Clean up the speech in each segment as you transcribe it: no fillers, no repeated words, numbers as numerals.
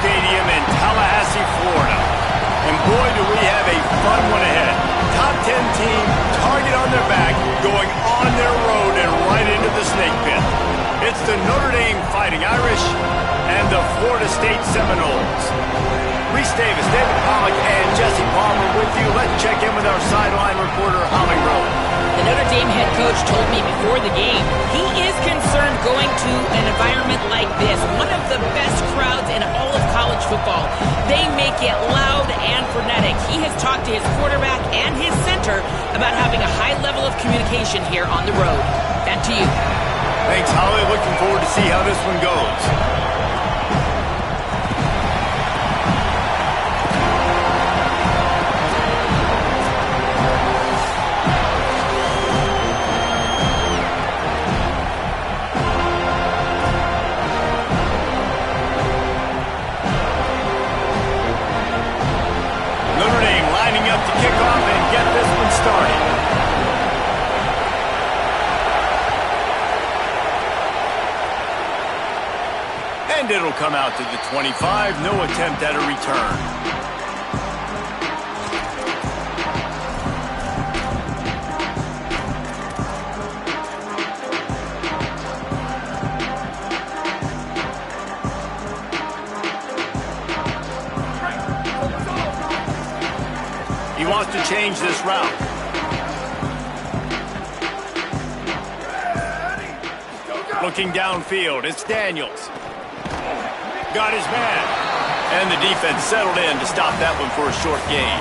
Stadium in Tallahassee, Florida. And boy, do we have a fun one ahead. Top 10 team, target on their back, going on their road and right into the snake pit. It's the Notre Dame Fighting Irish and the Florida State Seminoles. Reese Davis, David Pollack, and Jesse Palmer with you. Let's check in with our sideline reporter, Holly Rowe. The Notre Dame head coach told me before the game he is concerned going to an environment like this, one of the best crowds in all of college football. They make it loud and frenetic. He has talked to his quarterback and his center about having a high level of communication here on the road. Back to you. Thanks, Holly. Looking forward to see how this one goes. And it'll come out to the 25. No attempt at a return. He wants to change this route. Looking downfield, it's Daniels. Got his man. And the defense settled in to stop that one for a short gain.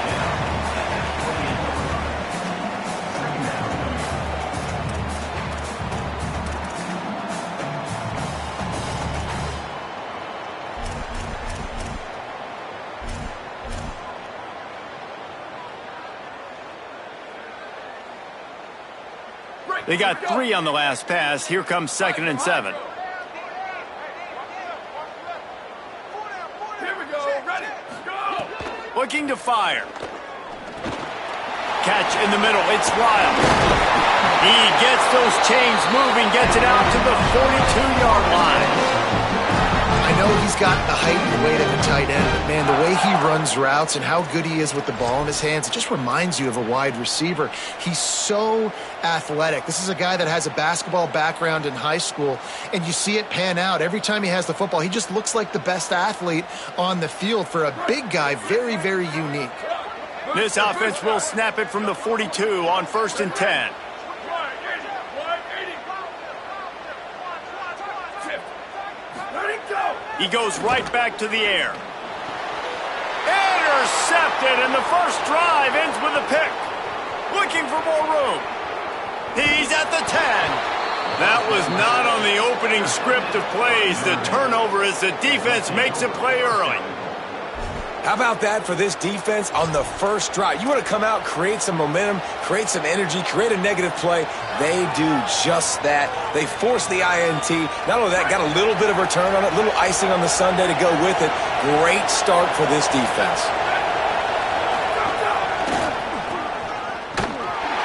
They got 3 on the last pass. Here comes 2nd and 7. Looking to fire. Catch in the middle. It's Wild. He gets those chains moving, gets it out to the 42-yard line. I know he's got the height and weight of a tight end, but man, the way he runs routes and how good he is with the ball in his hands, it just reminds you of a wide receiver. He's so athletic. This is a guy that has a basketball background in high school, and you see it pan out. Every time he has the football, he just looks like the best athlete on the field. For a big guy, very, very unique. This offense will snap it from the 42 on 1st and 10. He goes right back to the air. Intercepted, and the first drive ends with a pick. Looking for more room. He's at the 10. That was not on the opening script of plays. The turnover as the defense makes a play early. How about that for this defense on the first drive? You want to come out, create some momentum, create some energy, create a negative play. They do just that. They force the INT. Not only that, got a little bit of return on it, little icing on the sundae to go with it. Great start for this defense.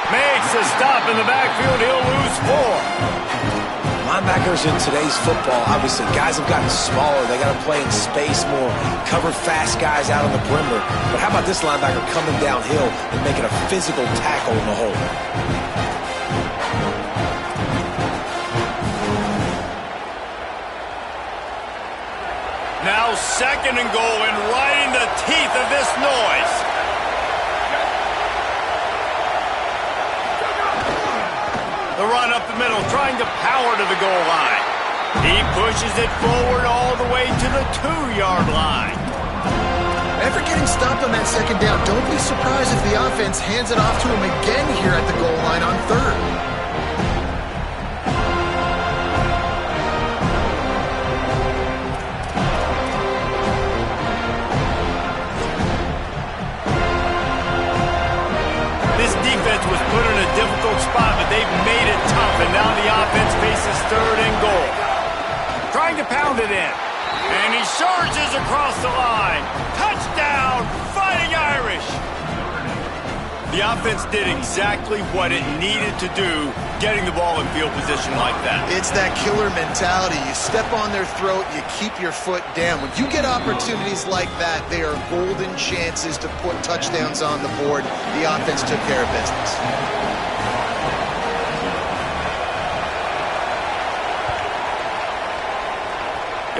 Makes a stop in the backfield. He'll lose 4. Linebackers in today's football, obviously, guys have gotten smaller. They got to play in space more, cover fast guys out on the perimeter. But how about this linebacker coming downhill and making a physical tackle in the hole? Now 2nd and goal, and right in the teeth of this noise. The run up the middle, trying to power to the goal line. He pushes it forward all the way to the 2-yard line. After getting stopped on that 2nd down, don't be surprised if the offense hands it off to him again here at the goal line on 3rd. Was put in a difficult spot, but they've made it tough, and now the offense faces 3rd and goal. Trying to pound it in, and he surges across the line. Touchdown, Fighting Irish! The offense did exactly what it needed to do, getting the ball in field position like that. It's that killer mentality. You step on their throat, you keep your foot down. When you get opportunities like that, they are golden chances to put touchdowns on the board. The offense took care of business.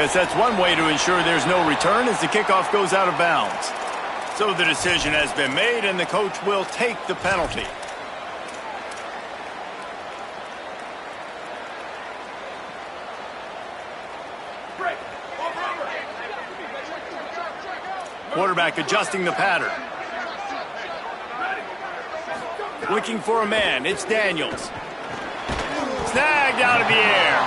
Yes, that's one way to ensure there's no return as the kickoff goes out of bounds. So the decision has been made, and the coach will take the penalty. Quarterback adjusting the pattern. Looking for a man. It's Daniels. Snagged out of the air.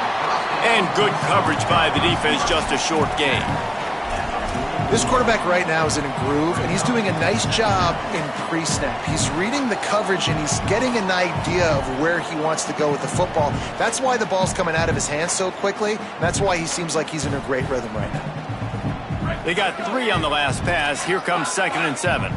And good coverage by the defense, just a short gain. This quarterback right now is in a groove, and he's doing a nice job in pre-snap. He's reading the coverage, and he's getting an idea of where he wants to go with the football. That's why the ball's coming out of his hands so quickly. That's why he seems like he's in a great rhythm right now. They got 3 on the last pass. Here comes 2nd and 7.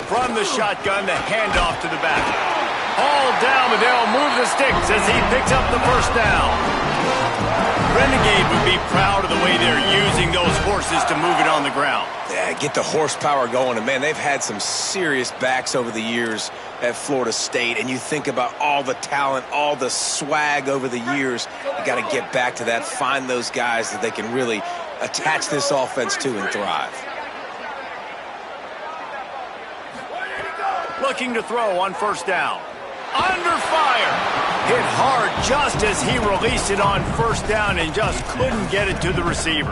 From the shotgun, the handoff to the back. All down, but they'll move the sticks as he picks up the first down. Renegade would be proud of the way they're using those horses to move it on the ground. Yeah, get the horsepower going. And, man, they've had some serious backs over the years at Florida State. And you think about all the talent, all the swag over the years. You got to get back to that, find those guys that they can really attach this offense to and thrive. Looking to throw on first down. Under fire. Hit hard just as he released it on first down and just couldn't get it to the receiver.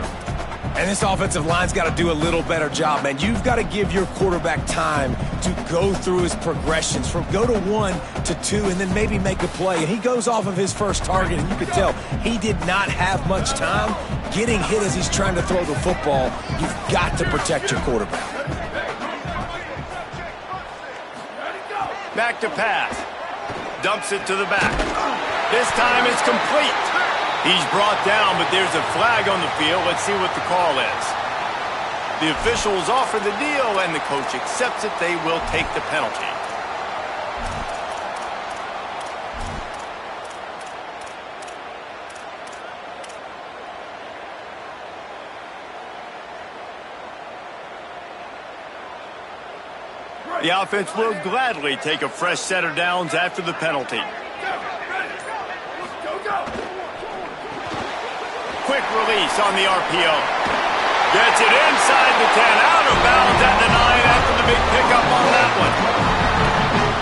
And this offensive line's got to do a little better job, man. You've got to give your quarterback time to go through his progressions from go to 1 to 2 and then maybe make a play. And he goes off of his first target, and you could tell he did not have much time getting hit as he's trying to throw the football. You've got to protect your quarterback. Back to pass. Dumps it to the back. This time it's complete. He's brought down, but there's a flag on the field. Let's see what the call is. The officials offer the deal, and the coach accepts it. They will take the penalty. The offense will gladly take a fresh set of downs after the penalty. Quick release on the RPO. Gets it inside the 10, out of bounds at the 9 after the big pickup on that one.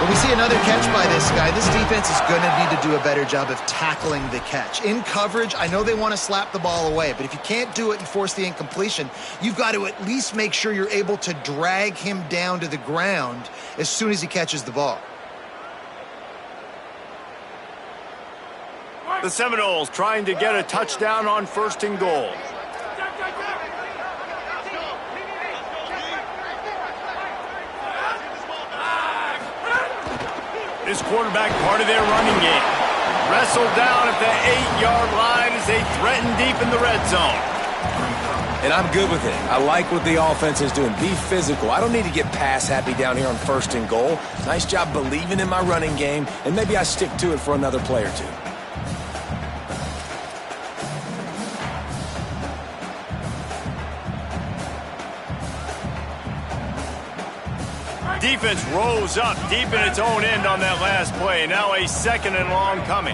When we see another catch by this guy, this defense is going to need to do a better job of tackling the catch. In coverage, I know they want to slap the ball away, but if you can't do it and force the incompletion, you've got to at least make sure you're able to drag him down to the ground as soon as he catches the ball. The Seminoles trying to get a touchdown on 1st and goal. This quarterback part of their running game. Wrestled down at the 8-yard line as they threaten deep in the red zone. And I'm good with it. I like what the offense is doing. Be physical. I don't need to get pass happy down here on 1st and goal. Nice job believing in my running game, and maybe I stick to it for another play or two. Defense rose up deep in its own end on that last play. Now a 2nd and long coming.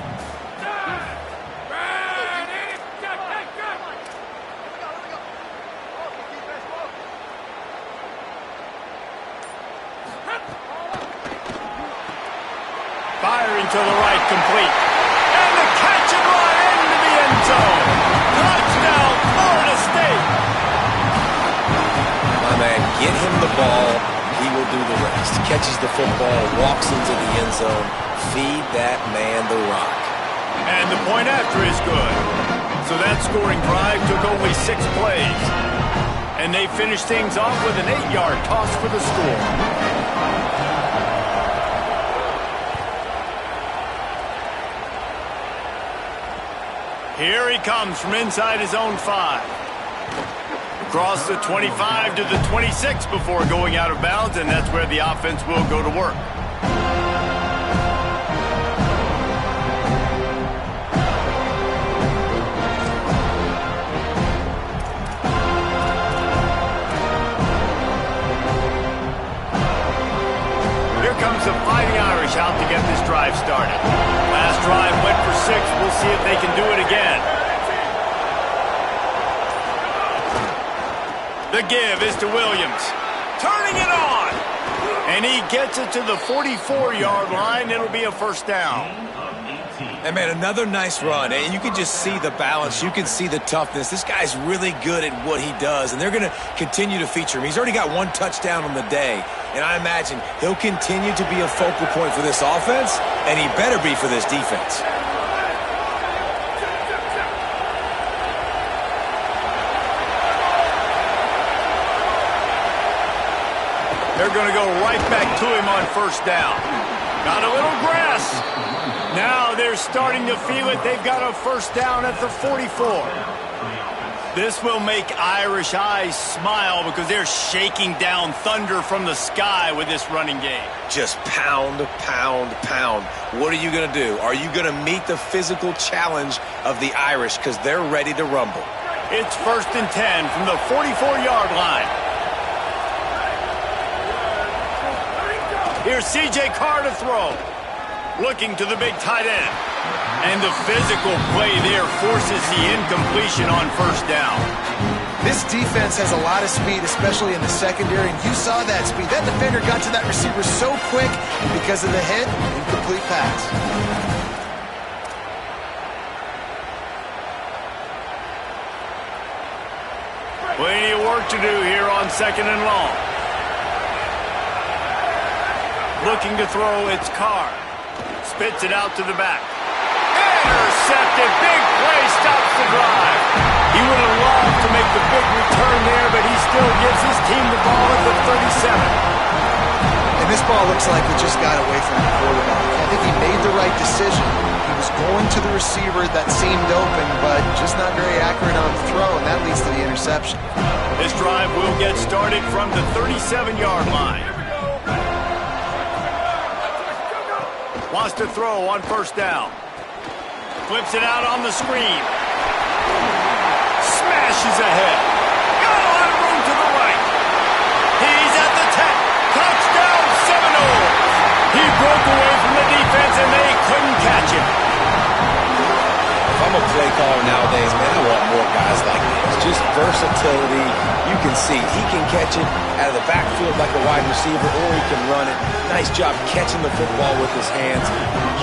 Firing to the right, complete. And the catch and run into the end zone. Touchdown, Florida State. My man, get him the ball. He will do the rest. Catches the football, walks into the end zone. Feed that man the rock. And the point after is good. So that scoring drive took only 6 plays. And they finished things off with an 8-yard toss for the score. Here he comes from inside his own 5. Across the 25 to the 26 before going out of bounds, and that's where the offense will go to work. Here comes the Fighting Irish out to get this drive started. Last drive went for 6. We'll see if they can do it again. The give is to Williams. Turning it on. And he gets it to the 44-yard line. It'll be a first down. And, man, another nice run. And you can just see the balance. You can see the toughness. This guy's really good at what he does, and they're going to continue to feature him. He's already got 1 touchdown on the day, and I imagine he'll continue to be a focal point for this offense, and he better be for this defense. They're going to go right back to him on first down. Got a little grass. Now they're starting to feel it. They've got a first down at the 44. This will make Irish eyes smile because they're shaking down thunder from the sky with this running game. Just pound, pound, pound. What are you going to do? Are you going to meet the physical challenge of the Irish because they're ready to rumble? It's 1st and 10 from the 44-yard line. Here's C.J. Carr to throw. Looking to the big tight end. And the physical play there forces the incompletion on first down. This defense has a lot of speed, especially in the secondary, and you saw that speed. That defender got to that receiver so quick because of the hit, incomplete pass. Plenty of work to do here on 2nd and long. Looking to throw, it's Carr. Spits it out to the back. Intercepted. Big play stops the drive. He would have loved to make the big return there, but he still gives his team the ball at the 37. And this ball looks like it just got away from the quarterback. I think he made the right decision. He was going to the receiver that seemed open, but just not very accurate on the throw, and that leads to the interception. This drive will get started from the 37-yard line. Wants to throw on first down. Flips it out on the screen. Smashes ahead. Got a lot of room to the right. He's at the 10. Touchdown, Seminoles. He broke away from the defense and they couldn't catch him. If I'm a play caller nowadays, man, I want more guys like this. Just versatility. You can see he can catch it out of the backfield like a wide receiver, or he can run it. Nice job catching the football with his hands,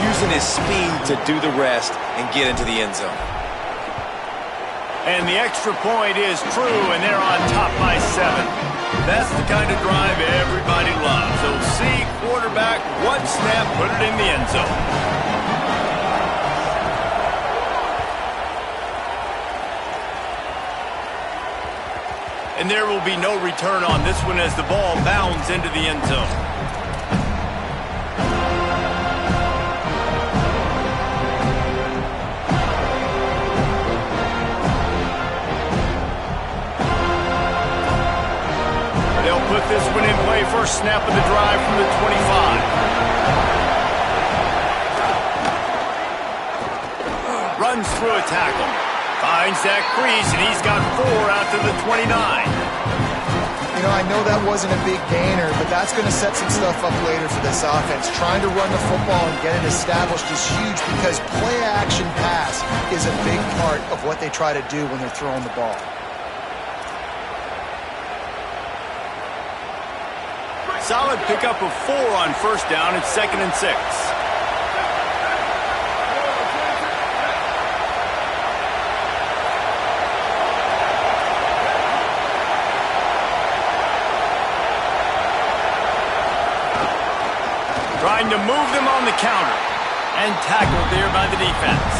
using his speed to do the rest and get into the end zone. And the extra point is true, and they're on top by 7. That's the kind of drive everybody loves. So see quarterback, 1 snap, put it in the end zone. And there will be no return on this one as the ball bounds into the end zone. They'll put this one in play. First snap of the drive from the 25. Runs through a tackle. Finds that crease, and he's got 4 out to the 29. You know, I know that wasn't a big gainer, but that's going to set some stuff up later for this offense. Trying to run the football and get it established is huge because play-action pass is a big part of what they try to do when they're throwing the ball. Solid pickup of 4 on first down. It's 2nd and 6. Trying to move them on the counter. And tackled there by the defense.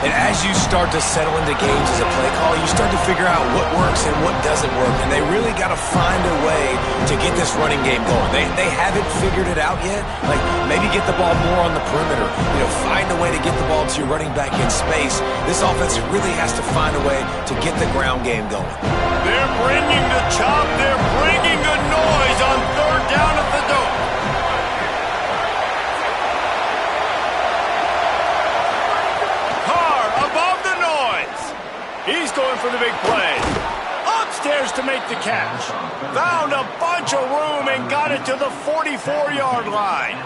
And as you start to settle into games as a play caller, you start to figure out what works and what doesn't work. And they really got to find a way to get get this running game going. They haven't figured it out yet. Like, maybe get the ball more on the perimeter. You know, find a way to get the ball to your running back in space. This offense really has to find a way to get the ground game going. They're bringing the chop. They're bringing the noise on third down at the door. Carr above the noise. He's going for the big play. Upstairs to make the catch. Found a bunch of room and got it to the 44-yard line.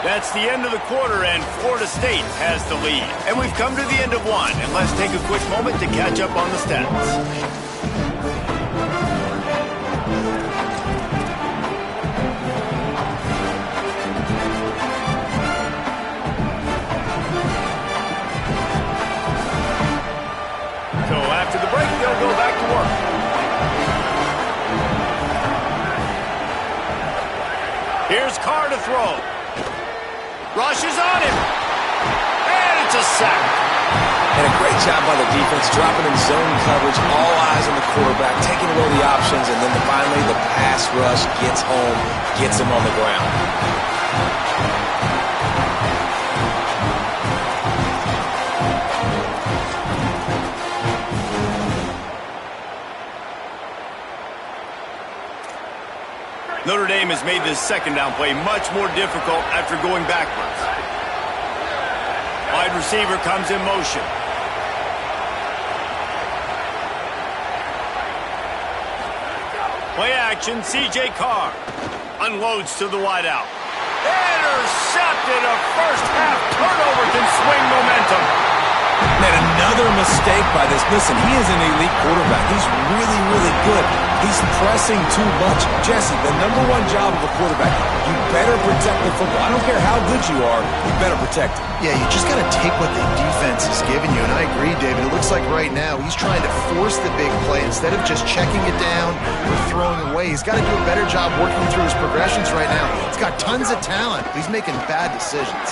That's the end of the quarter, and Florida State has the lead. And we've come to the end of one, and let's take a quick moment to catch up on the stats. So after the break, they'll go back to work. Here's Carr to throw. Rushes on him. And it's a sack. And a great job by the defense, dropping in zone coverage, all eyes on the quarterback, taking away the options, and then finally the pass rush gets home, gets him on the ground. Notre Dame has made this second down play much more difficult after going backwards. Wide receiver comes in motion. Play action, C.J. Carr. Unloads to the wideout. Intercepted. A first half turnover can swing momentum. Man, another mistake by this. Listen, he is an elite quarterback. He's really, really good. He's pressing too much. Jesse, the number one job of a quarterback, you better protect the football. I don't care how good you are, you better protect it. Yeah, you just got to take what the defense is giving you. And I agree, David. It looks like right now he's trying to force the big play instead of just checking it down or throwing away. He's got to do a better job working through his progressions right now. He's got tons of talent. He's making bad decisions.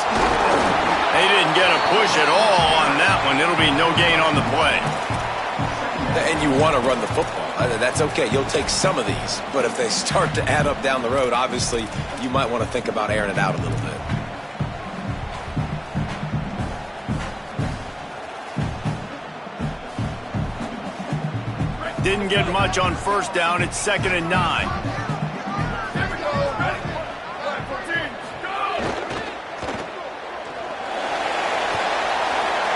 They didn't get a push at all on that one. It'll be no gain on the play. And you want to run the football. That's okay. You'll take some of these. But if they start to add up down the road, obviously, you might want to think about airing it out a little bit. Didn't get much on first down. It's 2nd and 9.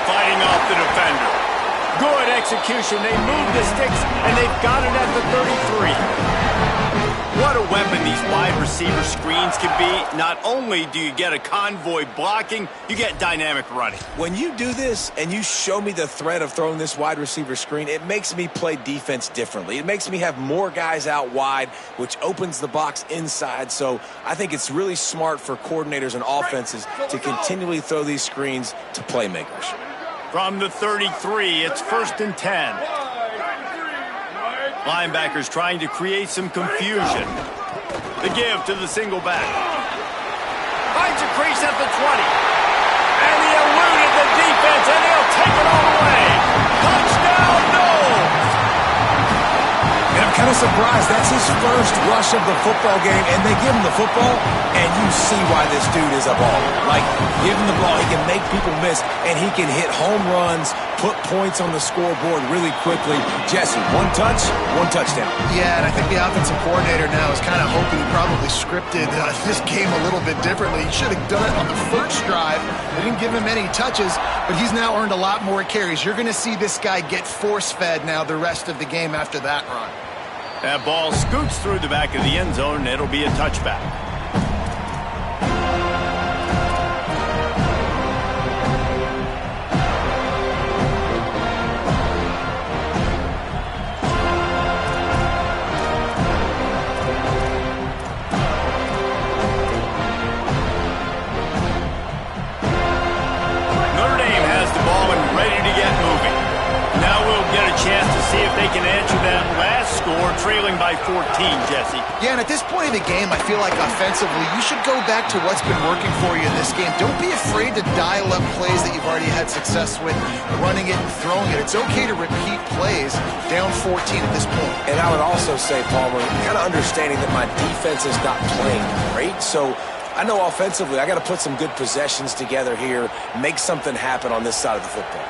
Fighting off the defender. Good execution. They move the sticks, and they've got it at the 33. What a weapon these wide receiver screens can be. Not only do you get a convoy blocking, you get dynamic running. When you do this and you show me the threat of throwing this wide receiver screen, it makes me play defense differently. It makes me have more guys out wide, which opens the box inside. So I think it's really smart for coordinators and offenses to continually throw these screens to playmakers. From the 33, it's 1st and 10. Linebackers trying to create some confusion. The give to the single back. Finds a crease at the 20. And he eluded the defense, and he'll take it all away. Touchdown, Knowles! And I'm kind of surprised. That's his first rush of the football game, and they give him the football, and you see why this dude is a baller. Like, give him the ball, he can make people miss, and he can hit home runs, put points on the scoreboard really quickly. Jesse, one touch, one touchdown. Yeah, and I think the offensive coordinator now is kind of hoping he probably scripted this game a little bit differently. He should have done it on the first drive. They didn't give him any touches, but he's now earned a lot more carries. You're going to see this guy get force-fed now the rest of the game after that run. That ball scoots through the back of the end zone, and it'll be a touchback. Notre Dame has the ball and ready to get moving. Now we'll get a chance to see if they can answer that last score, trailing by 14, Jesse. Yeah, and at this point in the game, I feel like offensively, you should go back to what's been working for you in this game. Don't be afraid to dial up plays that you've already had success with, running it and throwing it. It's okay to repeat plays down 14 at this point. And I would also say, Palmer, kind of understanding that my defense is not playing great, so I know offensively I got to put some good possessions together here, make something happen on this side of the football.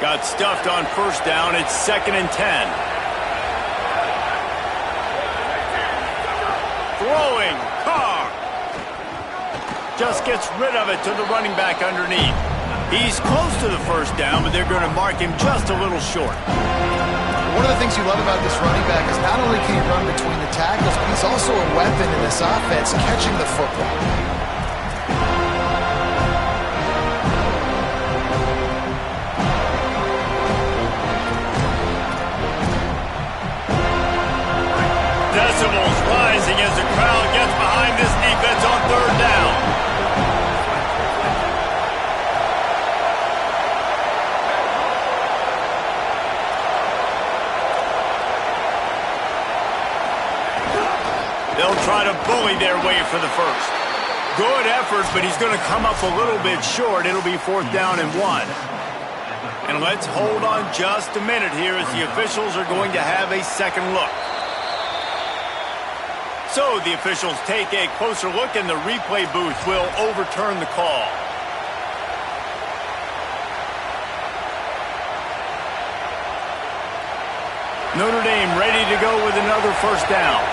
Got stuffed on first down. It's 2nd and 10. Throwing. Carr. Just gets rid of it to the running back underneath. He's close to the first down, but they're going to mark him just a little short. One of the things you love about this running back is not only can he run between the tackles, but he's also a weapon in this offense, catching the football. Decibels rising as the crowd gets behind this defense on 3rd down. They'll try to bully their way for the first. Good effort, but he's going to come up a little bit short. It'll be 4th down and 1. And let's hold on just a minute here as the officials are going to have a second look. So the officials take a closer look, and the replay booth will overturn the call. Notre Dame ready to go with another first down.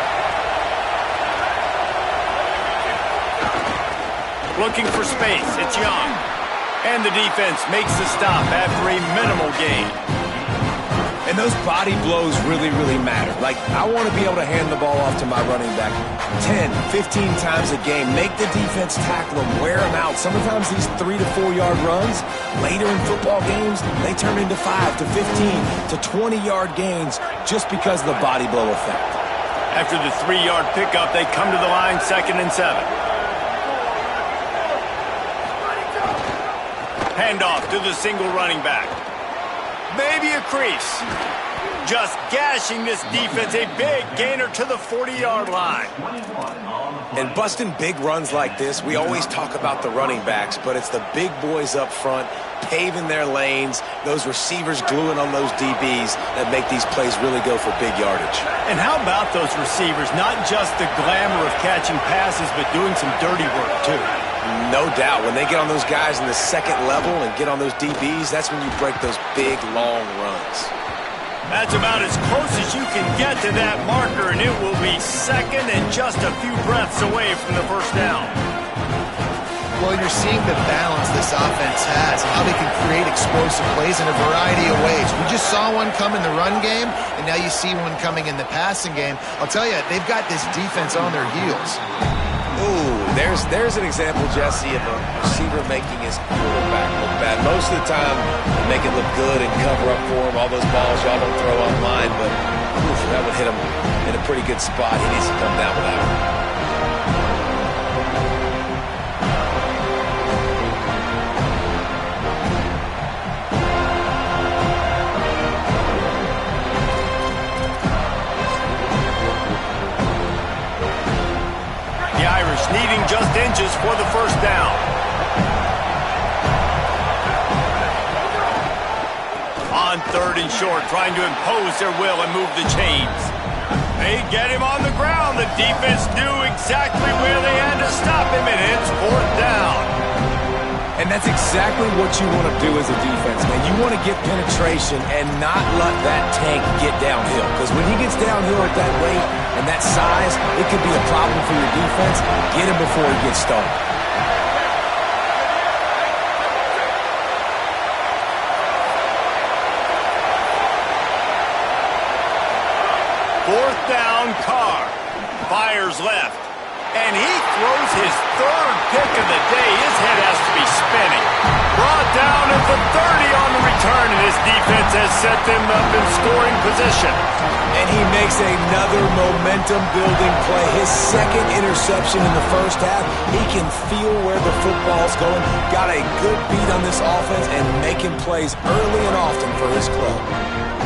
Looking for space. It's Young. And the defense makes the stop after a minimal gain. And those body blows really, really matter. Like, I want to be able to hand the ball off to my running back 10, 15 times a game. Make the defense tackle them, wear them out. Sometimes these 3 to 4 yard runs, later in football games, they turn into 5 to 15 to 20 yard gains just because of the body blow effect. After the 3 yard pickup, they come to the line 2nd and 7. Handoff to the single running back. Maybe a crease. Just gashing this defense. A big gainer to the 40-yard line. And busting big runs like this, we always talk about the running backs, but it's the big boys up front, paving their lanes, those receivers gluing on those DBs that make these plays really go for big yardage. And how about those receivers? Not just the glamour of catching passes, but doing some dirty work, too. No doubt. When they get on those guys in the second level and get on those DBs, that's when you break those big, long runs. That's about as close as you can get to that marker, and it will be 2nd and just a few breaths away from the first down. Well, you're seeing the balance this offense has and how they can create explosive plays in a variety of ways. We just saw one come in the run game, and now you see one coming in the passing game. I'll tell you, they've got this defense on their heels. Ooh, there's an example, Jesse, of a receiver making his quarterback look bad. Most of the time, they make it look good and cover up for him. All those balls y'all don't throw online, but that would hit him in a pretty good spot. He needs to come down with that one. Needing just inches for the first down. On 3rd and short, trying to impose their will and move the chains. They get him on the ground. The defense knew exactly where they had to stop him, and it's 4th down. And that's exactly what you want to do as a defense, man. You want to get penetration and not let that tank get downhill. Because when he gets downhill at that rate and that size, it could be a problem for your defense. Get him before he gets started. 4th down, Carr. Fires left. And he throws his 3rd pick of the day. His head has to be spinning. Brought down at the 30 on the return, and his defense has set them up in scoring position. And he makes another momentum-building play. His 2nd interception in the first half. He can feel where the football's going. Got a good beat on this offense and making plays early and often for his club.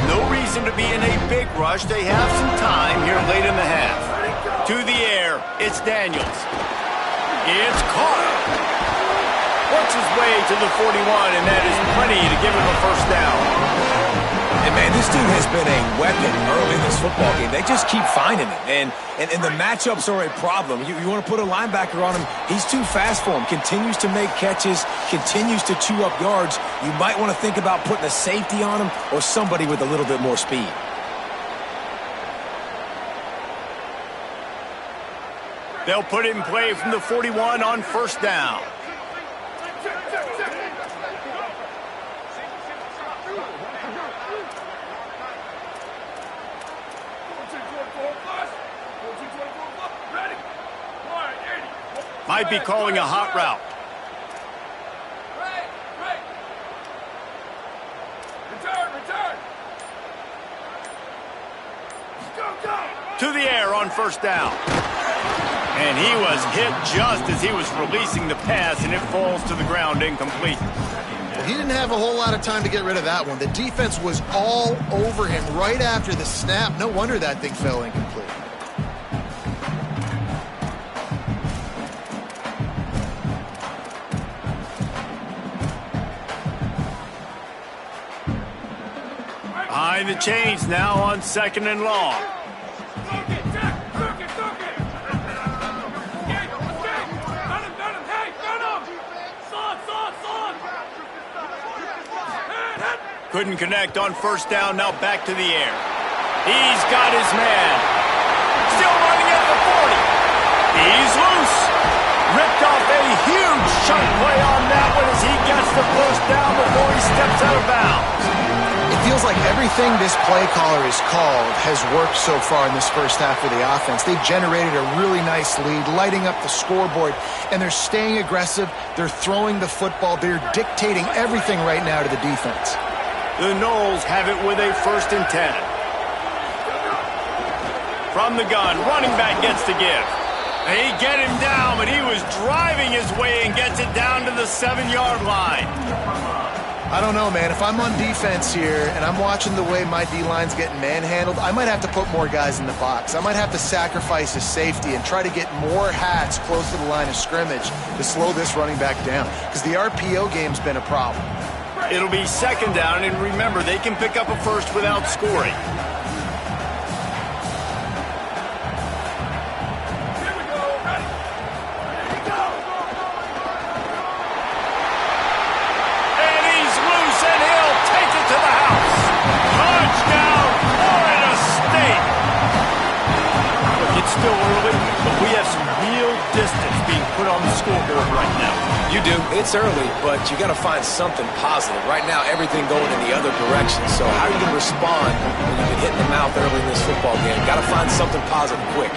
No reason to be in a big rush. They have some time here late in the half. To the air, it's Daniels. It's caught. Works his way to the 41, and that is plenty to give him a first down. And, man, this dude has been a weapon early in this football game. They just keep finding it. And the matchups are a problem. You want to put a linebacker on him, he's too fast for him. Continues to make catches, continues to chew up yards. You might want to think about putting a safety on him or somebody with a little bit more speed. They'll put it in play from the 41 on first down. Might be calling a hot route. Return. To the air on first down. And he was hit just as he was releasing the pass, and it falls to the ground incomplete. Well, he didn't have a whole lot of time to get rid of that one. The defense was all over him right after the snap. No wonder that thing fell incomplete. Behind the chains now on second and long. Couldn't connect on first down, now back to the air. He's got his man. Still running at the 40. He's loose. Ripped off a huge chunk play on that one as he gets the first down before he steps out of bounds. It feels like everything this play caller has called has worked so far in this first half of the offense. They've generated a really nice lead, lighting up the scoreboard, and they're staying aggressive. They're throwing the football. They're dictating everything right now to the defense. The Noles have it with a 1st and 10. From the gun, running back gets to give. They get him down, but he was driving his way and gets it down to the 7-yard line. I don't know, man. If I'm on defense here and I'm watching the way my D-line's getting manhandled, I might have to put more guys in the box. I might have to sacrifice his safety and try to get more hats close to the line of scrimmage to slow this running back down, because the RPO game's been a problem. It'll be second down, and remember, they can pick up a first without scoring. And he's loose, and he'll take it to the house. Touchdown, Florida State. Look, it's still early, but we have some real distance being put on the scoreboard right now. You do. It's early, but you got to find something positive. Right now, everything going in the other direction. So how are you going to respond when you get hit in the mouth early in this football game? Got to find something positive quick.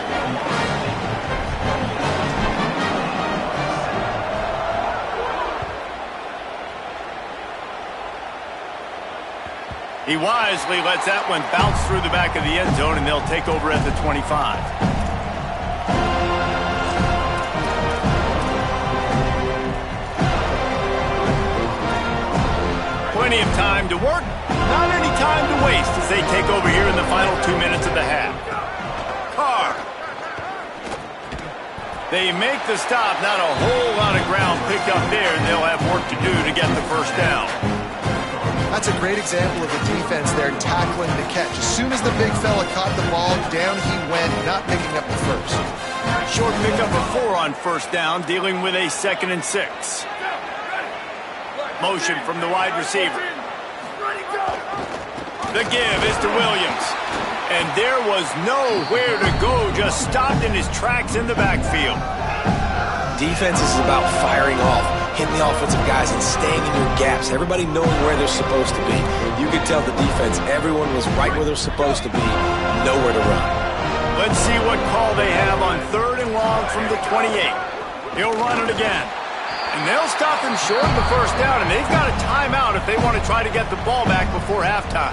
He wisely lets that one bounce through the back of the end zone, and they'll take over at the 25. Plenty of time to work, not any time to waste as they take over here in the final 2 minutes of the half. Carr. They make the stop, not a whole lot of ground picked up there, and they'll have work to do to get the first down. That's a great example of the defense there tackling the catch. As soon as the big fella caught the ball, down he went, not picking up the first. Short pickup of 4 on first down, dealing with a 2nd and 6. Motion from the wide receiver. The give is to Williams. And there was nowhere to go, just stopped in his tracks in the backfield. Defense is about firing off, hitting the offensive guys and staying in your gaps. Everybody knowing where they're supposed to be. You could tell the defense, everyone was right where they're supposed to be, nowhere to run. Let's see what call they have on 3rd and long from the 28. He'll run it again. And they'll stop him short of the first down, and they've got a timeout if they want to try to get the ball back before halftime.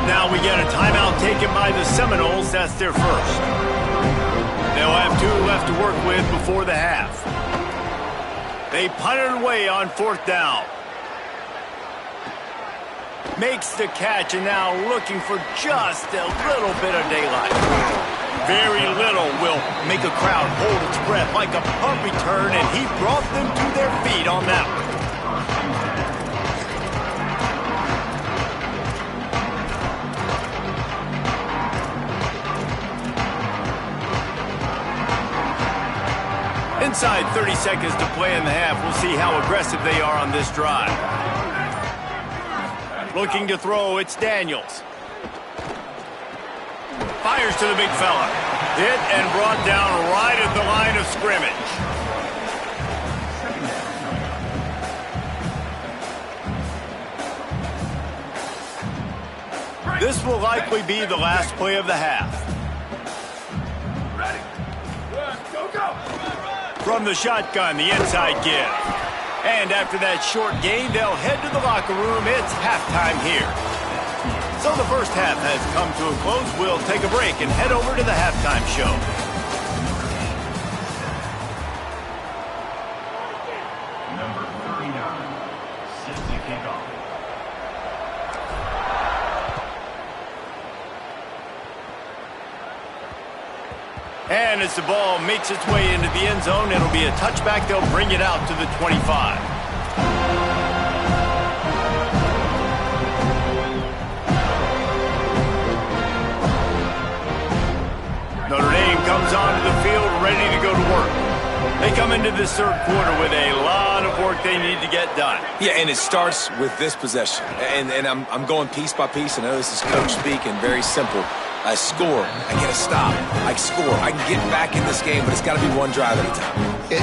Now we get a timeout taken by the Seminoles. That's their first. They'll have 2 left to work with before the half. They punt it away on 4th down. Makes the catch, and now looking for just a little bit of daylight. Very little will make a crowd hold its breath like a punt return, and he brought them to their feet on that one. Inside 30 seconds to play in the half. We'll see how aggressive they are on this drive. Looking to throw, it's Daniels. Fires to the big fella. Hit and brought down right at the line of scrimmage. This will likely be the last play of the half. From the shotgun, the inside give. And after that short gain, they'll head to the locker room. It's halftime here. So the first half has come to a close. We'll take a break and head over to the halftime show. Number 39, set to kick off. And as the ball makes its way into the end zone, it'll be a touchback. They'll bring it out to the 25. Notre Dame comes onto the field ready to go to work. They come into this third quarter with a lot of work they need to get done. Yeah, and it starts with this possession. And I'm going piece by piece. I know this is coach speak and very simple. I score, I get a stop, I score, I can get back in this game, but it's got to be one drive at a time.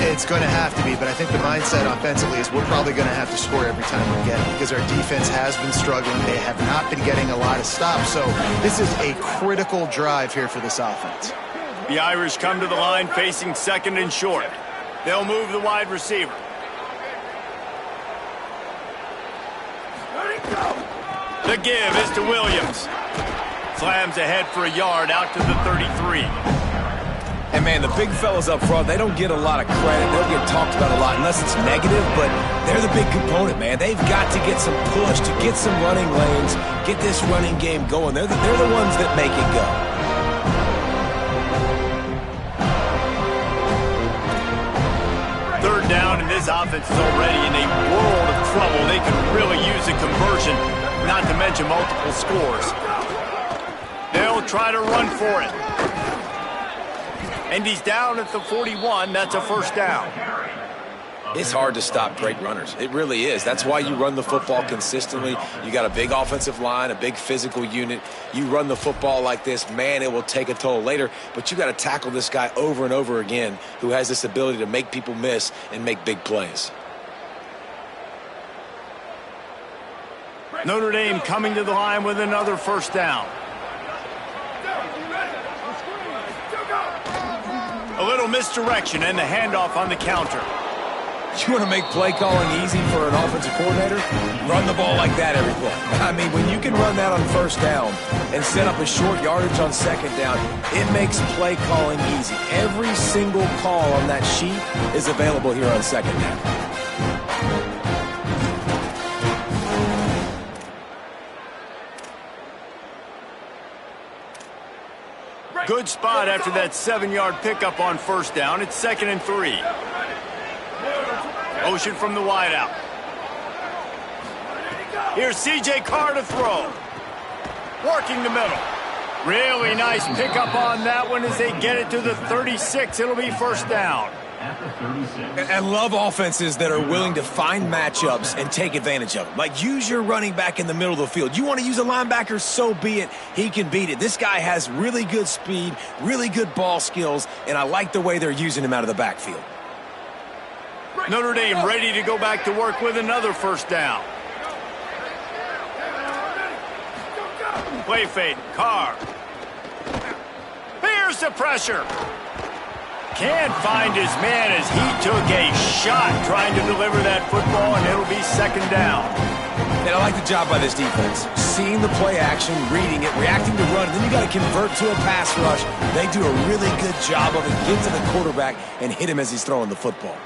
It's going to have to be, but I think the mindset offensively is we're probably going to have to score every time we get it because our defense has been struggling. They have not been getting a lot of stops, so this is a critical drive here for this offense. The Irish come to the line facing second and short. They'll move the wide receiver. The give is to Williams. Slams ahead for a yard out to the 33. And, man, the big fellas up front, they don't get a lot of credit. They'll get talked about a lot unless it's negative, but they're the big component, man. They've got to get some push, to get some running lanes, get this running game going. They're the ones that make it go. Third down, and this offense is already in a world of trouble. They could really use a conversion, not to mention multiple scores. They'll try to run for it. And he's down at the 41. That's a first down. It's hard to stop great runners. It really is. That's why you run the football consistently. You got a big offensive line, a big physical unit. You run the football like this, man, it will take a toll later. But you got to tackle this guy over and over again who has this ability to make people miss and make big plays. Notre Dame coming to the line with another first down. A little misdirection and the handoff on the counter. You want to make play calling easy for an offensive coordinator? Run the ball like that every play. I mean, when you can run that on first down and set up a short yardage on second down, it makes play calling easy. Every single call on that sheet is available here on second down. Good spot after that 7-yard pickup on first down. It's 2nd and 3. Motion from the wideout. Here's C.J. Carr to throw. Working the middle. Really nice pickup on that one as they get it to the 36. It'll be first down. And love offenses that are willing to find matchups and take advantage of them. Like, use your running back in the middle of the field. You want to use a linebacker, so be it. He can beat it. This guy has really good speed, really good ball skills, and I like the way they're using him out of the backfield. Notre Dame ready to go back to work with another first down. Play fade, Carr. Here's the pressure. Can't find his man as he took a shot trying to deliver that football, and it'll be second down. And I like the job by this defense. Seeing the play action, reading it, reacting to run, and then you got to convert to a pass rush. They do a really good job of it. Get to the quarterback and hit him as he's throwing the football.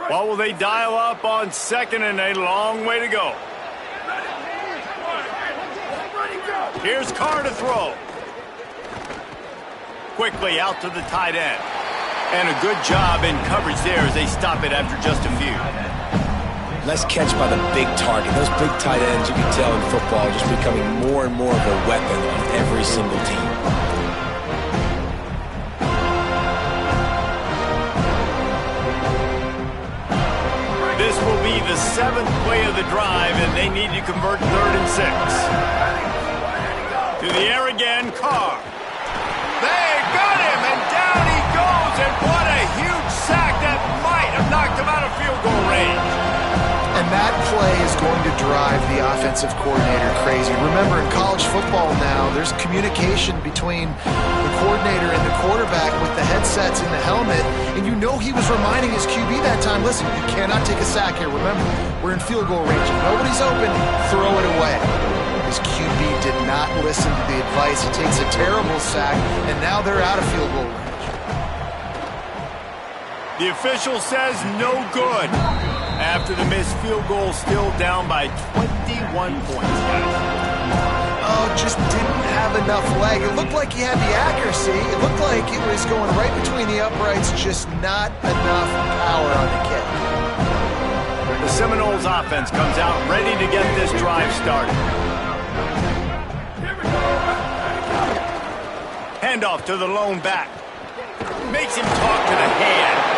What will they dial up on second and a long way to go? Here's Carr to throw. Quickly out to the tight end. And a good job in coverage there as they stop it after just a few. Nice catch by the big target. Those big tight ends, you can tell in football, are just becoming more and more of a weapon on every single team. This will be the 7th play of the drive, and they need to convert 3rd and 6. To the air again, Carr. They got him, and down he goes, and what a huge sack that might have knocked him out of field goal range. And that play is going to drive the offensive coordinator crazy. Remember, in college football now, there's communication between the coordinator and the quarterback with the headsets and the helmet, and you know he was reminding his QB that time, listen, you cannot take a sack here. Remember, we're in field goal range. If nobody's open, throw it away. His QB did not listen to the advice. He takes a terrible sack, and now they're out of field goal range. The official says no good. After the missed field goal, still down by 21 points, guys. Oh, just didn't have enough leg. It looked like he had the accuracy. It looked like it was going right between the uprights, just not enough power on the kick. The Seminoles offense comes out ready to get this drive started. Handoff to the lone back. Makes him talk to the hand.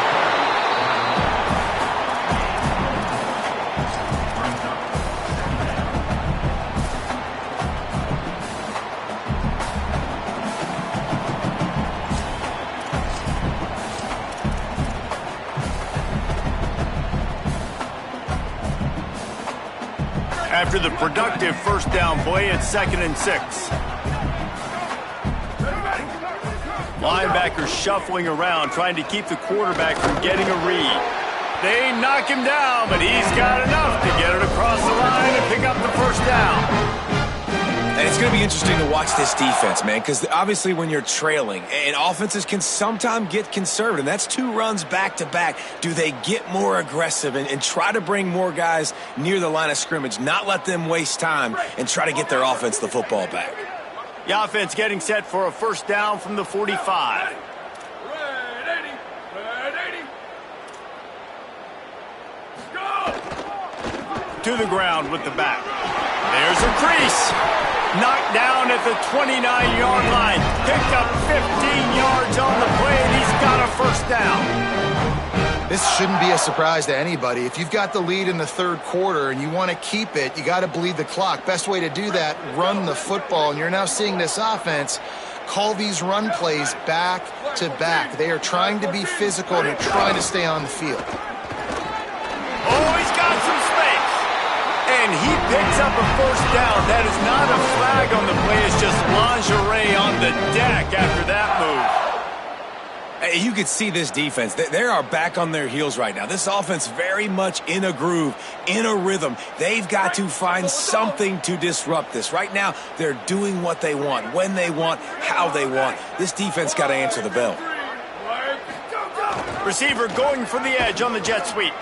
After the productive first down play, it's 2nd and 6. Linebackers shuffling around, trying to keep the quarterback from getting a read. They knock him down, but he's got enough to get it across the line and pick up the first down. And it's going to be interesting to watch this defense, man, because obviously when you're trailing, and offenses can sometimes get conservative, and that's 2 runs back-to-back. Do they get more aggressive and try to bring more guys near the line of scrimmage, not let them waste time, and try to get their offense the football back? The offense getting set for a first down from the 45. To the ground with the back. There's a crease. Knocked down at the 29-yard line. Picked up 15 yards on the play, and he's got a first down. This shouldn't be a surprise to anybody. If you've got the lead in the 3rd quarter and you want to keep it, you got to bleed the clock. Best way to do that, run the football. And you're now seeing this offense call these run plays back to back. They are trying to be physical and they're trying to stay on the field. Oh, he's got some space. And he picks up a first down. That is not a flag on the play. It's just lingerie on the deck after that move. You could see this defense. They are back on their heels right now. This offense very much in a groove, in a rhythm. They've got to find something to disrupt this. Right now, they're doing what they want, when they want, how they want. This defense got to answer the bell. Receiver going for the edge on the jet sweep.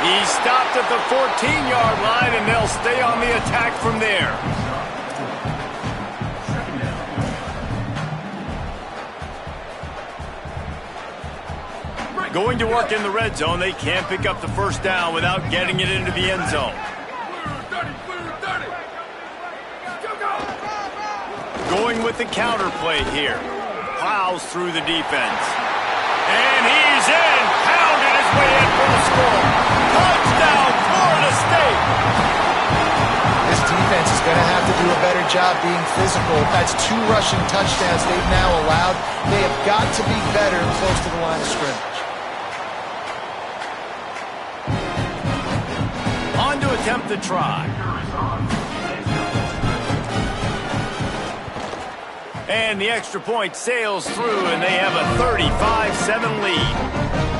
He stopped at the 14-yard line, and they'll stay on the attack from there. Going to work in the red zone. They can't pick up the first down without getting it into the end zone. Going with the counter play here. Plows through the defense. And he's in. Pounded his way in for the score. Touchdown, Florida State. This defense is going to have to do a better job being physical. That's 2 rushing touchdowns they've now allowed. They have got to be better close to the line of scrimmage. On to attempt the try. And the extra point sails through, and they have a 35-7 lead.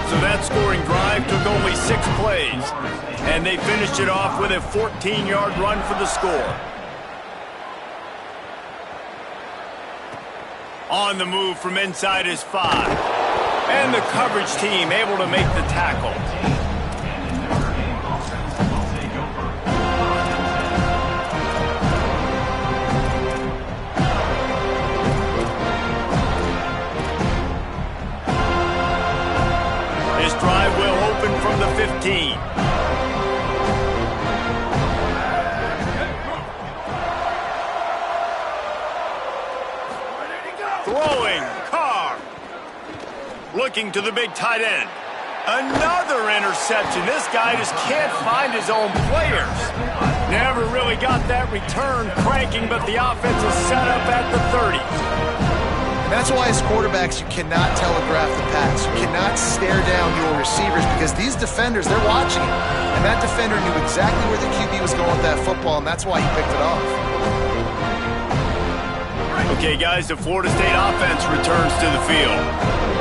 So that scoring drive took only 6 plays. And they finished it off with a 14-yard run for the score. On the move from inside his 5. And the coverage team able to make the tackle. This drive will open from the 15. Throwing, Carr. Looking to the big tight end. Another interception. This guy just can't find his own players. Never really got that return cranking, but the offense is set up at the 30. And that's why as quarterbacks, you cannot telegraph the pass. You cannot stare down your receivers because these defenders, they're watching it. And that defender knew exactly where the QB was going with that football, and that's why he picked it off. Okay, guys, the Florida State offense returns to the field.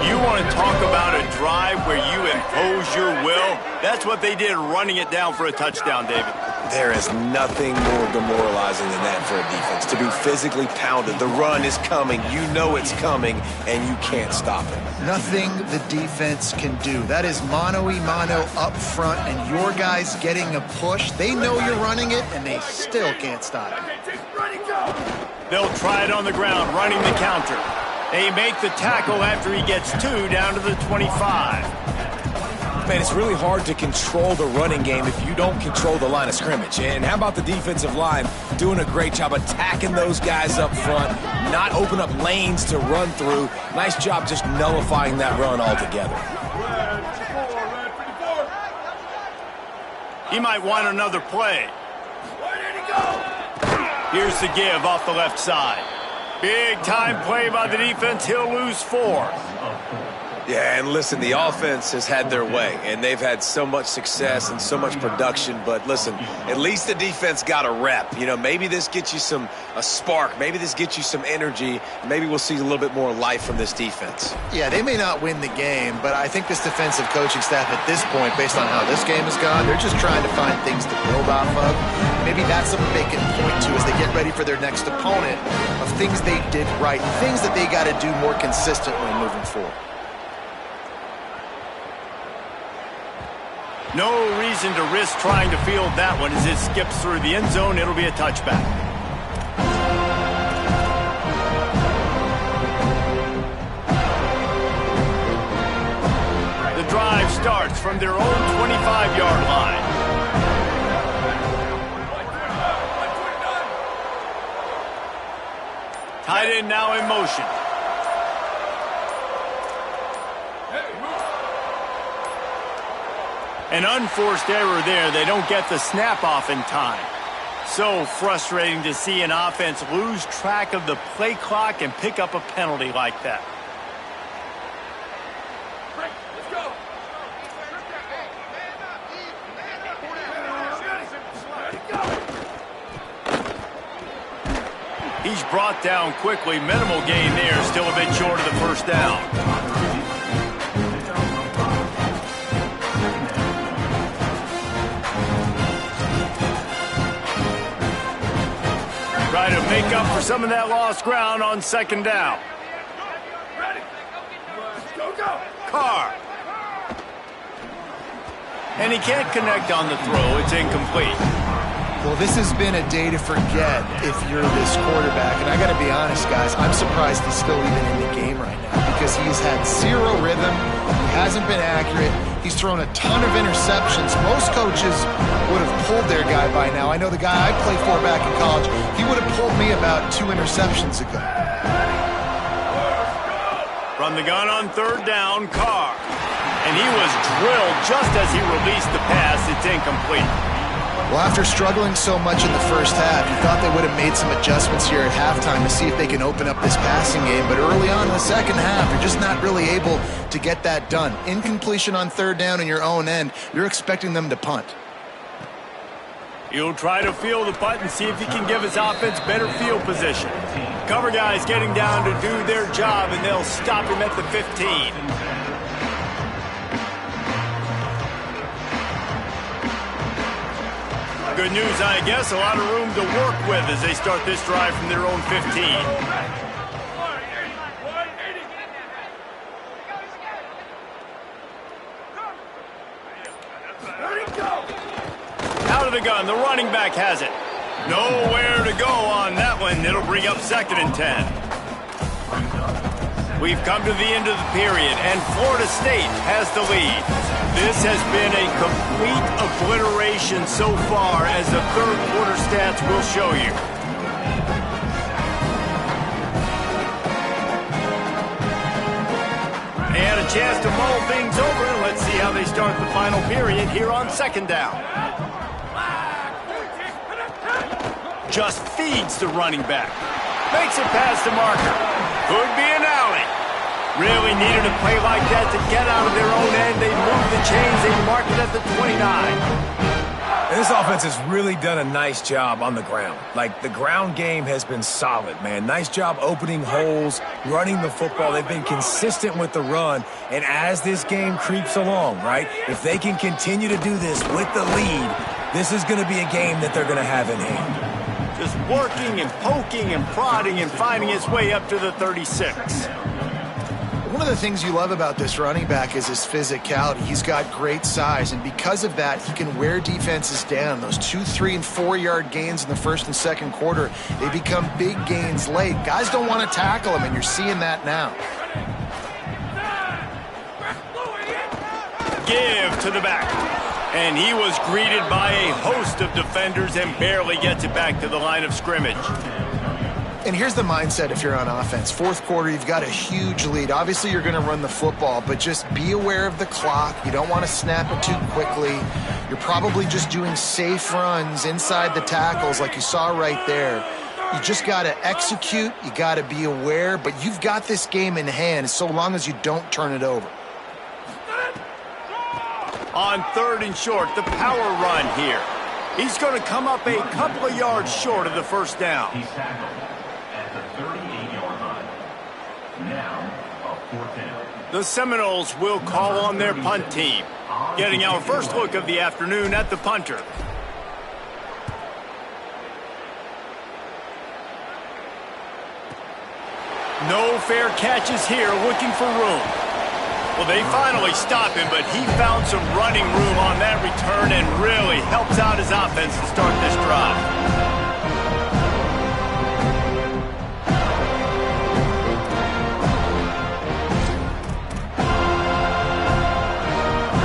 You want to talk about a drive where you impose your will? That's what they did, running it down for a touchdown, David. There is nothing more demoralizing than that for a defense. To be physically pounded, the run is coming, you know it's coming, and you can't stop it. Nothing the defense can do. That is mano-a-mano up front, and your guys getting a push. They know you're running it, and they still can't stop it. They'll try it on the ground, running the counter. They make the tackle after he gets 2 down to the 25. Man, it's really hard to control the running game if you don't control the line of scrimmage. And how about the defensive line doing a great job attacking those guys up front, not open up lanes to run through. Nice job just nullifying that run altogether. He might want another play. Here's the give off the left side. Big time play by the defense. He'll lose 4. Yeah, and listen, the offense has had their way, and they've had so much success and so much production. But listen, at least the defense got a rep. You know, maybe this gets you a spark. Maybe this gets you some energy. Maybe we'll see a little bit more life from this defense. Yeah, they may not win the game, but I think this defensive coaching staff at this point, based on how this game has gone, they're just trying to find things to build off of. Maybe that's something they can point to as they get ready for their next opponent of things they did right, things that they got to do more consistently moving forward. No reason to risk trying to field that one as it skips through the end zone. It'll be a touchback. The drive starts from their own 25-yard line. Tight end now in motion. An unforced error there. They don't get the snap off in time. So frustrating to see an offense lose track of the play clock and pick up a penalty like that. Let's go. He's brought down quickly. Minimal gain there. Still a bit short of the first down. Try to make up for some of that lost ground on second down. Carr. And he can't connect on the throw. It's incomplete. Well, this has been a day to forget if you're this quarterback. And I got to be honest, guys, I'm surprised he's still even in the game right now because he's had zero rhythm. He hasn't been accurate. He's thrown a ton of interceptions. Most coaches would have pulled their guy by now. I know the guy I played for back in college, he would have pulled me about 2 interceptions ago. From the gun on third down, Carr. And he was drilled just as he released the pass. It's incomplete. Well, after struggling so much in the first half, you thought they would have made some adjustments here at halftime to see if they can open up this passing game. But early on in the second half, you're just not really able to get that done. Incompletion on third down in your own end, you're expecting them to punt. He'll try to field the punt and see if he can give his offense better field position. Cover guys getting down to do their job, and they'll stop him at the 15. Good news, I guess, a lot of room to work with as they start this drive from their own 15. Out of the gun, the running back has it. Nowhere to go on that one. It'll bring up 2nd and 10. We've come to the end of the period, and Florida State has the lead. This has been a complete obliteration so far, as the third quarter stats will show you. And a chance to mull things over. Let's see how they start the final period here on 2nd down. Just feeds the running back. Makes it past the marker. Could be an alley. Really needed a play like that to get out of their own end. They move the chains. They mark it at the 29. And this offense has really done a nice job on the ground. Like, the ground game has been solid, man. Nice job opening holes, running the football. They've been consistent with the run. And as this game creeps along, right, if they can continue to do this with the lead, this is going to be a game that they're going to have in hand. Just working and poking and prodding and finding his way up to the 36. One of the things you love about this running back is his physicality. He's got great size, and because of that, he can wear defenses down. Those 2, 3, and 4-yard gains in the first and second quarter, they become big gains late. Guys don't want to tackle him, and you're seeing that now. Give to the back. And he was greeted by a host of defenders and barely gets it back to the line of scrimmage. And here's the mindset if you're on offense. Fourth quarter, you've got a huge lead. Obviously, you're going to run the football, but just be aware of the clock. You don't want to snap it too quickly. You're probably just doing safe runs inside the tackles like you saw right there. You just got to execute. You got to be aware, but you've got this game in hand so long as you don't turn it over. On 3rd and short, the power run here. He's going to come up a couple of yards short of the first down. He's tackled at the 38-yard line. Now, a 4th down. The Seminoles will call on their punt team. Getting our first look of the afternoon at the punter. No fair catches here, looking for room. Well, they finally stop him, but he found some running room on that return and really helps out his offense to start this drive.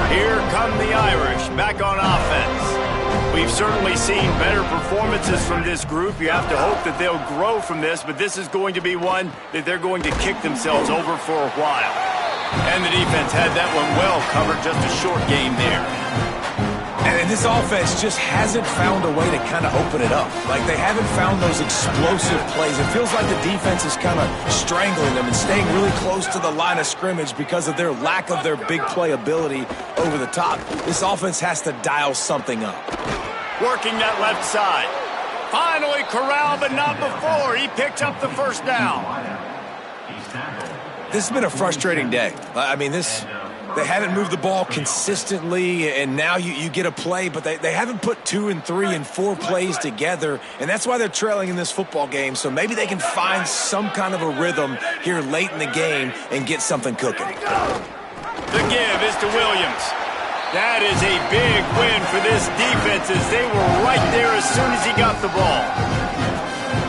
Here come the Irish, back on offense. We've certainly seen better performances from this group. You have to hope that they'll grow from this, but this is going to be one that they're going to kick themselves over for a while. And the defense had that one well covered, just a short game there. And this offense just hasn't found a way to kind of open it up. Like, they haven't found those explosive plays. It feels like the defense is kind of strangling them and staying really close to the line of scrimmage because of their lack of their big play ability over the top. This offense has to dial something up. Working that left side. Finally corralled, but not before. He picks up the first down. He's tackled. This has been a frustrating day. I mean, they haven't moved the ball consistently, and now you get a play, but they haven't put 2 and 3 and 4 plays together, and that's why they're trailing in this football game. So maybe they can find some kind of a rhythm here late in the game and get something cooking. The give is to Williams. That is a big win for this defense, as they were right there as soon as he got the ball.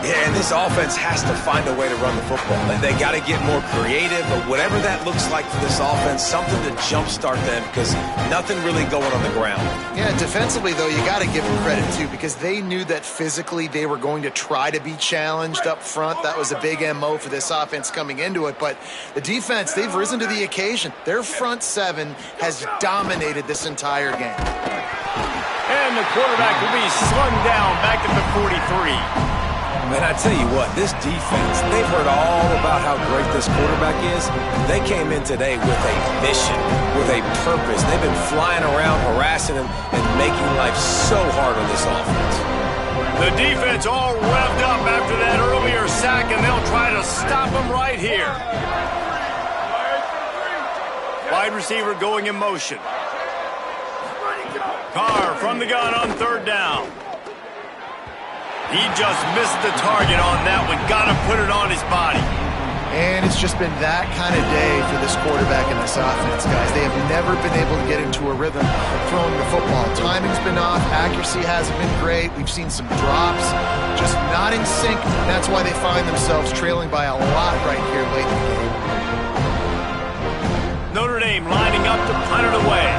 Yeah, and this offense has to find a way to run the football. They got to get more creative, but whatever that looks like for this offense, something to jumpstart them, because nothing really going on the ground. Yeah, defensively, though, you got to give them credit, too, because they knew that physically they were going to try to be challenged up front. That was a big MO for this offense coming into it, but the defense, they've risen to the occasion. Their front seven has dominated this entire game. And the quarterback will be slung down back at the 43. Man, I tell you what, this defense, they've heard all about how great this quarterback is. They came in today with a mission, with a purpose. They've been flying around, harassing him, and making life so hard on this offense. The defense all revved up after that earlier sack, and they'll try to stop him right here. Wide receiver going in motion. Carr from the gun on 3rd down. He just missed the target on that one. Got to put it on his body. And it's just been that kind of day for this quarterback and this offense, guys. They have never been able to get into a rhythm throwing the football. Timing's been off. Accuracy hasn't been great. We've seen some drops, just not in sync. That's why they find themselves trailing by a lot right here late in the game. Notre Dame lining up to punt it away.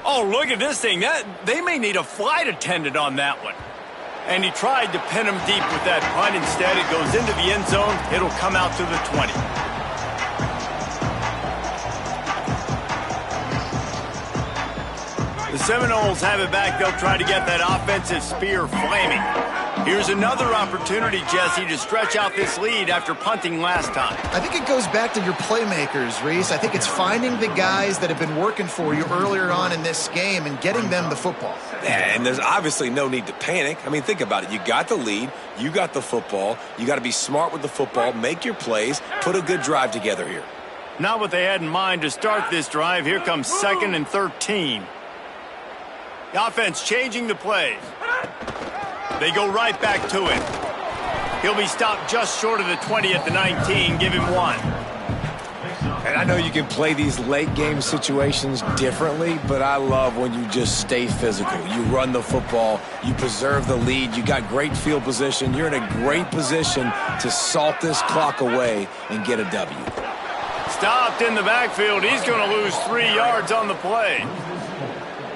Oh, look at this thing. They may need a flight attendant on that one. And he tried to pin him deep with that punt. Instead, it goes into the end zone. It'll come out to the 20. The Seminoles have it back. They'll try to get that offensive spear flaming. Here's another opportunity, Jesse, to stretch out this lead after punting last time. I think it goes back to your playmakers, Reese. I think it's finding the guys that have been working for you earlier on in this game and getting them the football. Yeah, and there's obviously no need to panic. I mean, think about it. You got the lead. You got the football. You got to be smart with the football, make your plays, put a good drive together here. Not what they had in mind to start this drive. Here comes 2nd and 13. The offense changing the plays. They go right back to it. He'll be stopped just short of the 20 at the 19. Give him 1. And I know you can play these late game situations differently, but I love when you just stay physical. You run the football, you preserve the lead, you got great field position. You're in a great position to salt this clock away and get a W. Stopped in the backfield. He's going to lose 3 yards on the play.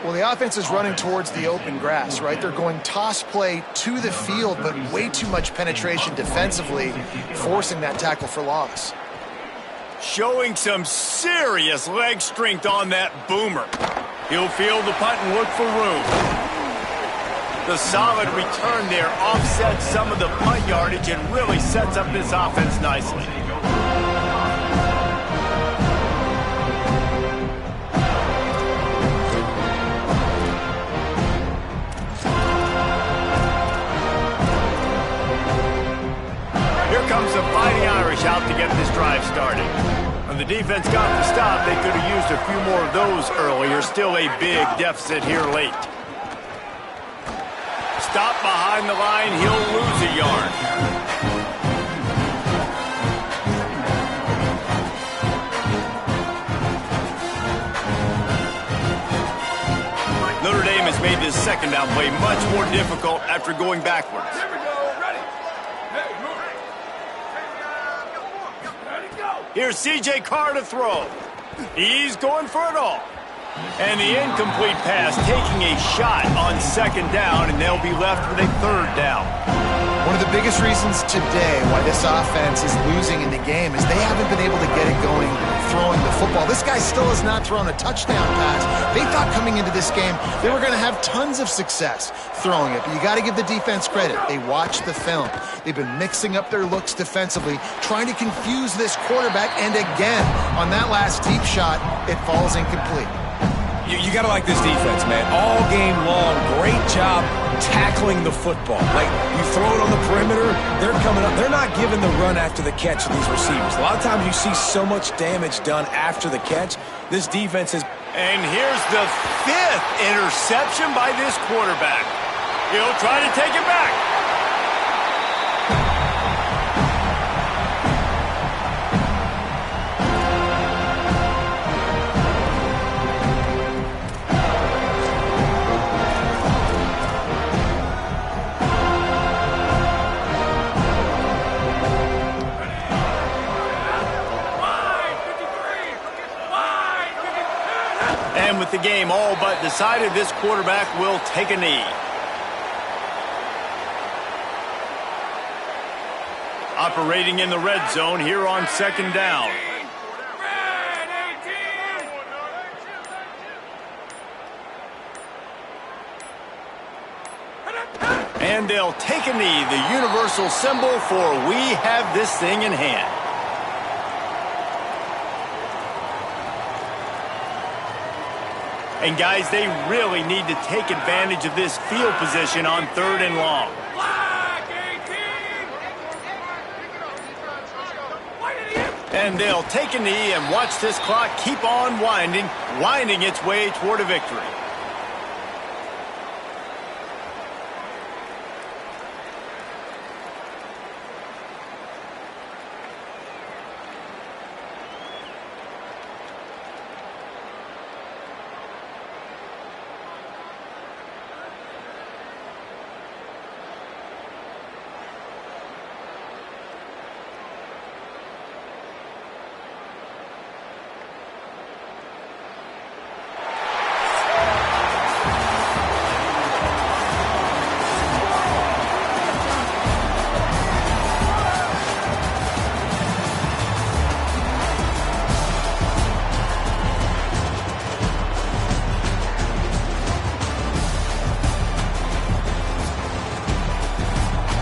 Well, the offense is running towards the open grass, right? They're going toss play to the field, but way too much penetration defensively, forcing that tackle for loss. Showing some serious leg strength on that boomer. He'll field the punt and look for room. The solid return there offsets some of the punt yardage and really sets up this offense nicely. Comes the Fighting Irish out to get this drive started. When the defense got the stop, they could have used a few more of those earlier. Still a big deficit here late. Stop behind the line. He'll lose a yard. Notre Dame has made this 2nd down play much more difficult after going backwards. Here's C.J. Carr to throw. He's going for it all. And the incomplete pass taking a shot on 2nd down, and they'll be left with a 3rd down. One of the biggest reasons today why this offense is losing in the game is they haven't been able to get it going throwing the football. This guy still has not thrown a touchdown pass. They thought coming into this game they were going to have tons of success throwing it, but you got to give the defense credit. They watched the film. They've been mixing up their looks defensively, trying to confuse this quarterback, and again, on that last deep shot, it falls incomplete. You got to like this defense, man. All game long, great job tackling the football. Like, you throw it on the perimeter, they're coming up. They're not giving the run after the catch to these receivers. A lot of times you see so much damage done after the catch. This defense is... And here's the 5th interception by this quarterback. He'll try to take it back. And with the game all but decided, this quarterback will take a knee. Operating in the red zone here on 2nd down. And they'll take a knee, the universal symbol for we have this thing in hand. And guys, they really need to take advantage of this field position on 3rd and long. And they'll take a knee and watch this clock keep on winding its way toward a victory.